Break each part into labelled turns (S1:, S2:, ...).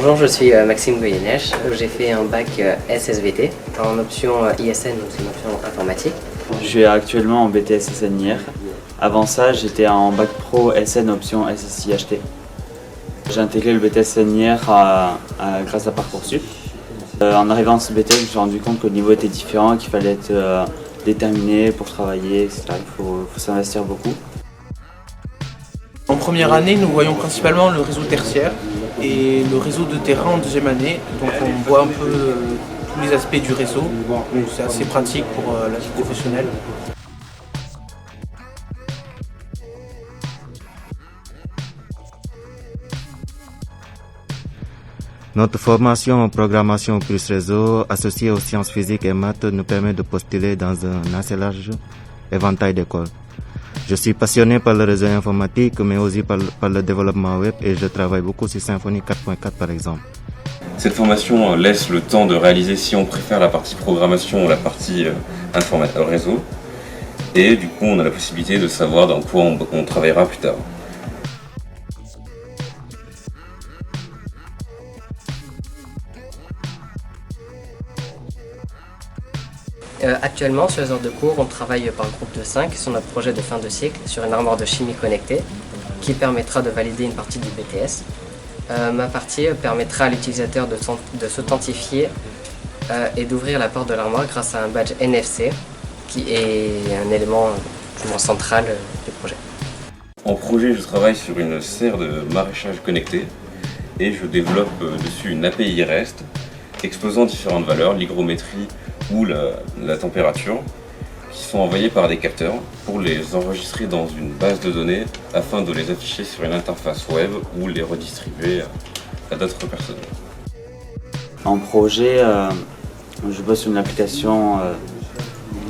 S1: Bonjour, je suis Maxime Goyeneche. J'ai fait un bac SSVT en option ISN, donc c'est une option informatique.
S2: Je suis actuellement en BTS SNIR. Avant ça, j'étais en bac pro SN option SSIHT. J'ai intégré le BTS SNIR grâce à Parcoursup. En arrivant à ce BTS, je me suis rendu compte que le niveau était différent, qu'il fallait être déterminé pour travailler, etc. Il faut s'investir beaucoup.
S3: En première année, nous voyons principalement le réseau tertiaire et le réseau de terrain en deuxième année. Donc on voit un peu tous les aspects du réseau. Donc c'est assez pratique pour la vie professionnelle.
S4: Notre formation en programmation plus réseau, associée aux sciences physiques et maths, nous permet de postuler dans un assez large éventail d'écoles. Je suis passionné par le réseau informatique, mais aussi par le développement web et je travaille beaucoup sur Symfony 4.4 par exemple.
S5: Cette formation laisse le temps de réaliser si on préfère la partie programmation ou la partie réseau. Et du coup, on a la possibilité de savoir dans quoi on travaillera plus tard.
S1: Actuellement, sur les heures de cours, on travaille par groupe de 5 sur notre projet de fin de cycle sur une armoire de chimie connectée qui permettra de valider une partie du BTS. Ma partie permettra à l'utilisateur de s'authentifier et d'ouvrir la porte de l'armoire grâce à un badge NFC qui est un élément central du projet.
S5: En projet, je travaille sur une serre de maraîchage connectée et je développe dessus une API REST exposant différentes valeurs, l'hygrométrie ou la température, qui sont envoyées par des capteurs pour les enregistrer dans une base de données afin de les afficher sur une interface web ou les redistribuer à d'autres personnes.
S2: En projet, je bosse sur une application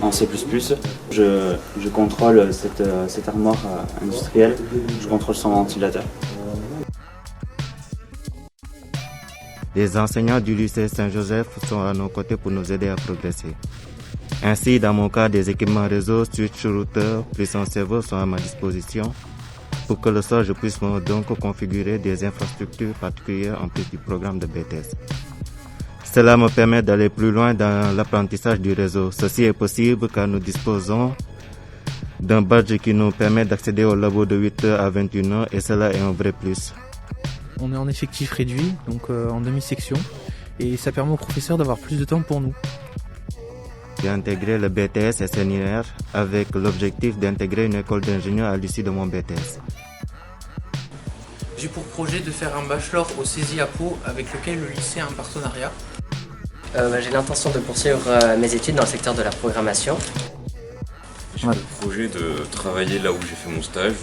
S2: en C++. Je contrôle cette armoire industrielle, je contrôle son ventilateur.
S4: Les enseignants du lycée Saint-Joseph sont à nos côtés pour nous aider à progresser. Ainsi, dans mon cas, des équipements réseau, switch, routeur, puissance serveur sont à ma disposition pour que le soir, je puisse donc configurer des infrastructures particulières en plus du programme de BTS. Cela me permet d'aller plus loin dans l'apprentissage du réseau. Ceci est possible car nous disposons d'un badge qui nous permet d'accéder au labo de 8h à 21h et cela est un vrai plus.
S6: On est en effectif réduit, donc en demi-section, et ça permet aux professeurs d'avoir plus de temps pour nous.
S4: J'ai intégré le BTS SNIR avec l'objectif d'intégrer une école d'ingénieur à l'issue de mon BTS.
S3: J'ai pour projet de faire un bachelor au CESI à Pau avec lequel le lycée a un partenariat.
S1: J'ai l'intention de poursuivre mes études dans le secteur de la programmation.
S5: J'ai le projet de travailler là où j'ai fait mon stage.